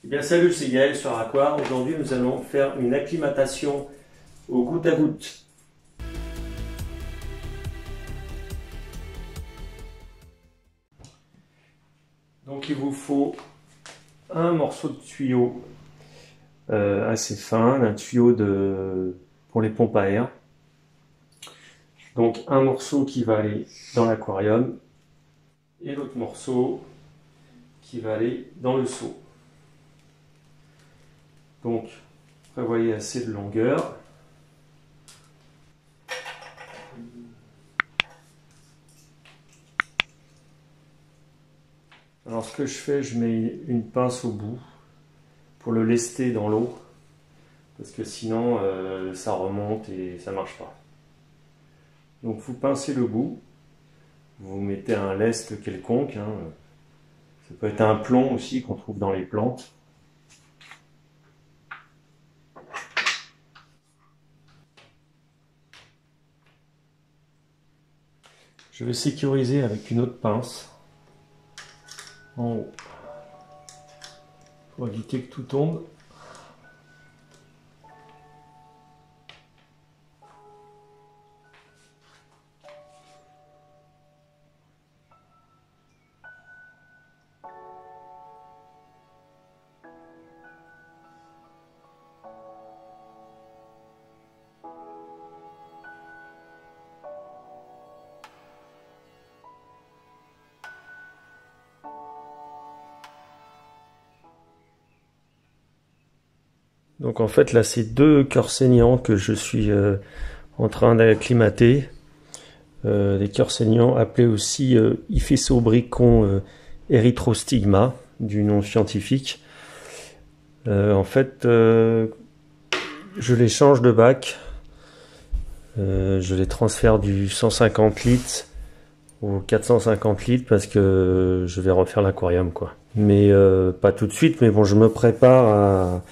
Eh bien salut, c'est Gaël sur Aqua. Aujourd'hui nous allons faire une acclimatation au goutte à goutte. Donc il vous faut un morceau de tuyau assez fin, un tuyau pour les pompes à air. Donc un morceau qui va aller dans l'aquarium et l'autre morceau qui va aller dans le seau. Donc prévoyez assez de longueur. Alors ce que je fais, je mets une pince au bout pour le lester dans l'eau, parce que sinon ça remonte et ça marche pas. Donc vous pincez le bout, vous mettez un lest quelconque, hein. Ça peut être un plomb aussi qu'on trouve dans les plantes. Je vais sécuriser avec une autre pince en haut pour éviter que tout tombe. Donc en fait là c'est deux cœurs saignants que je suis en train d'acclimater. Des cœurs saignants appelés aussi Iphesobricon erythrostigma du nom scientifique. En fait je les change de bac. Je les transfère du 150 litres au 450 litres parce que je vais refaire l'aquarium quoi. Mais pas tout de suite, mais bon je me prépare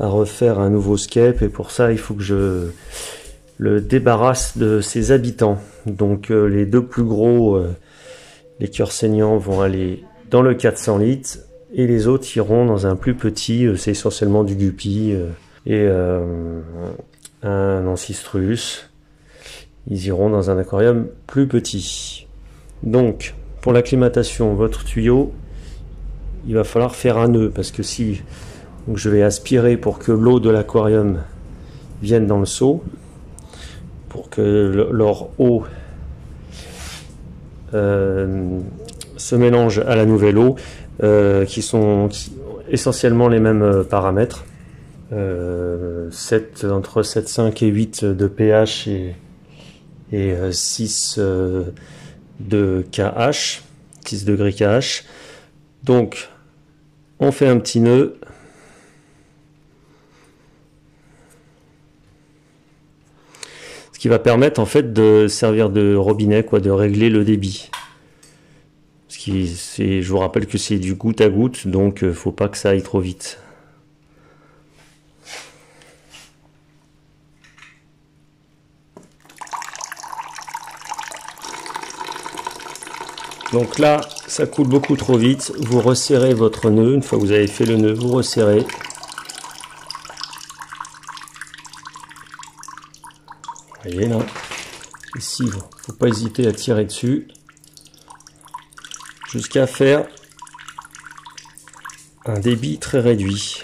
à refaire un nouveau scape et pour ça il faut que je le débarrasse de ses habitants. Donc les deux plus gros, les cœurs saignants vont aller dans le 400 litres et les autres iront dans un plus petit, c'est essentiellement du guppy et un ancistrus. Ils iront dans un aquarium plus petit. Donc pour l'acclimatation, votre tuyau, il va falloir faire un nœud parce que si donc je vais aspirer pour que l'eau de l'aquarium vienne dans le seau, pour que leur eau se mélange à la nouvelle eau, qui sont essentiellement les mêmes paramètres. Entre 7,5 et 8 de pH et 6 de KH, 6 degrés KH. Donc on fait un petit nœud. Ce qui va permettre en fait de servir de robinet, quoi, de régler le débit. Je vous rappelle que c'est du goutte à goutte, donc faut pas que ça aille trop vite. Donc là, ça coule beaucoup trop vite. Vous resserrez votre nœud. Une fois que vous avez fait le nœud, vous resserrez. Vous voyez là, ici, il ne faut pas hésiter à tirer dessus jusqu'à faire un débit très réduit.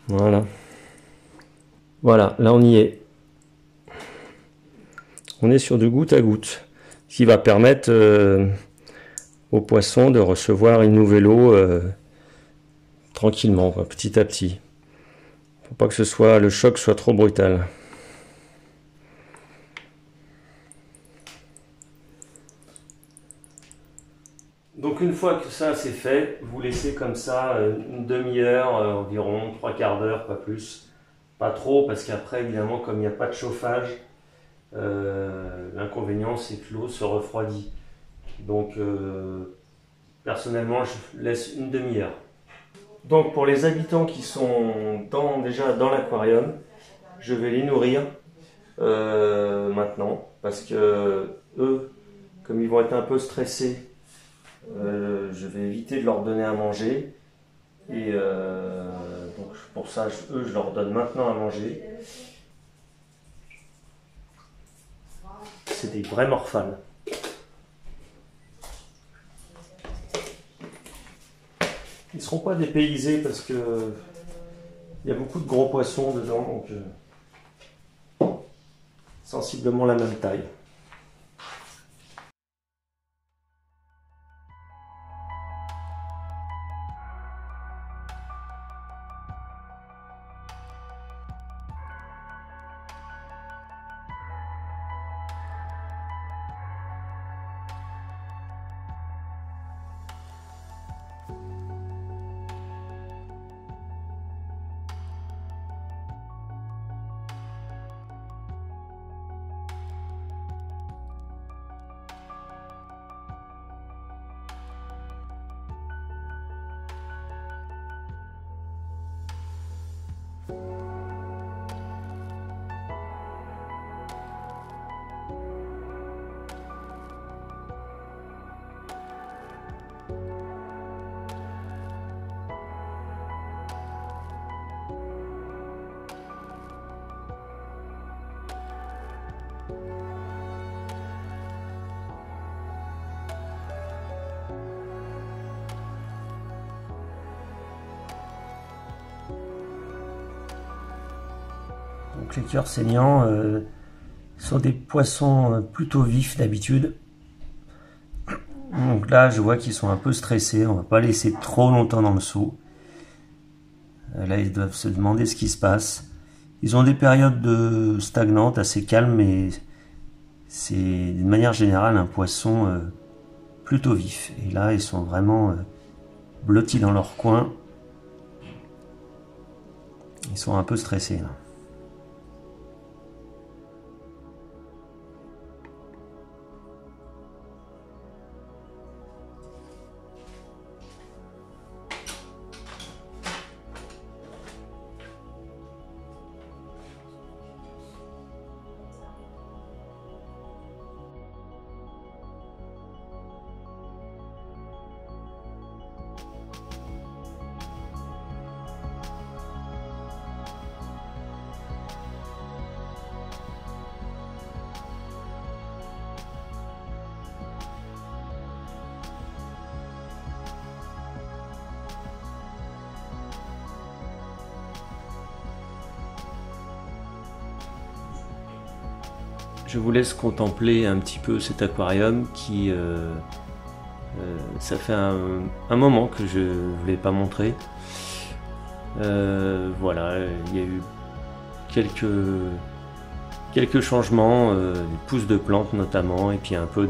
Voilà. Voilà, là on y est. On est sur du goutte à goutte, ce qui va permettre aux poissons de recevoir une nouvelle eau tranquillement, quoi, petit à petit. Faut pas que le choc soit trop brutal. Donc une fois que ça c'est fait, vous laissez comme ça une demi-heure, environ 3/4 d'heure, pas plus. Pas trop parce qu'après évidemment comme il n'y a pas de chauffage, l'inconvénient c'est que l'eau se refroidit. Donc personnellement je laisse une demi-heure. Donc pour les habitants qui sont déjà dans l'aquarium, je vais les nourrir maintenant parce que eux, comme ils vont être un peu stressés, je je vais éviter de leur donner à manger. Et donc pour ça, eux, je leur donne maintenant à manger. C'est des vrais morphales. Ils ne seront pas dépaysés parce que il y a beaucoup de gros poissons dedans, donc sensiblement la même taille. Donc les cœurs saignants sont des poissons plutôt vifs d'habitude. Donc là je vois qu'ils sont un peu stressés, on va pas laisser trop longtemps dans le seau. Là ils doivent se demander ce qui se passe. Ils ont des périodes stagnantes assez calmes, mais c'est d'une manière générale un poisson plutôt vif. Et là ils sont vraiment blottis dans leur coin. Ils sont un peu stressés là. Je vous laisse contempler un petit peu cet aquarium qui, ça fait un moment que je ne vous l'ai pas montré. Voilà, il y a eu quelques changements, des pousses de plantes notamment, et puis un petit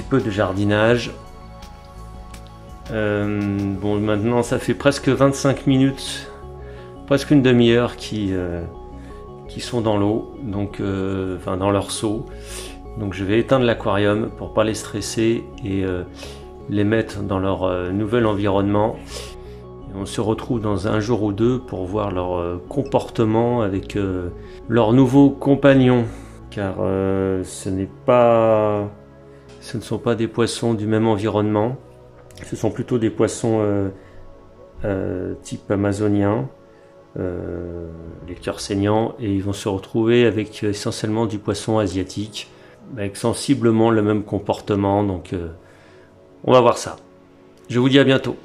peu de jardinage. Bon, maintenant ça fait presque 25 minutes, presque une demi-heure qui sont dans l'eau, donc enfin dans leur seau. Donc je vais éteindre l'aquarium pour pas les stresser et les mettre dans leur nouvel environnement. Et on se retrouve dans un jour ou deux pour voir leur comportement avec leurs nouveaux compagnons, car ce ne sont pas des poissons du même environnement. Ce sont plutôt des poissons type amazonien. Les cœurs saignants, et ils vont se retrouver avec essentiellement du poisson asiatique avec sensiblement le même comportement, donc on va voir ça. Je vous dis à bientôt.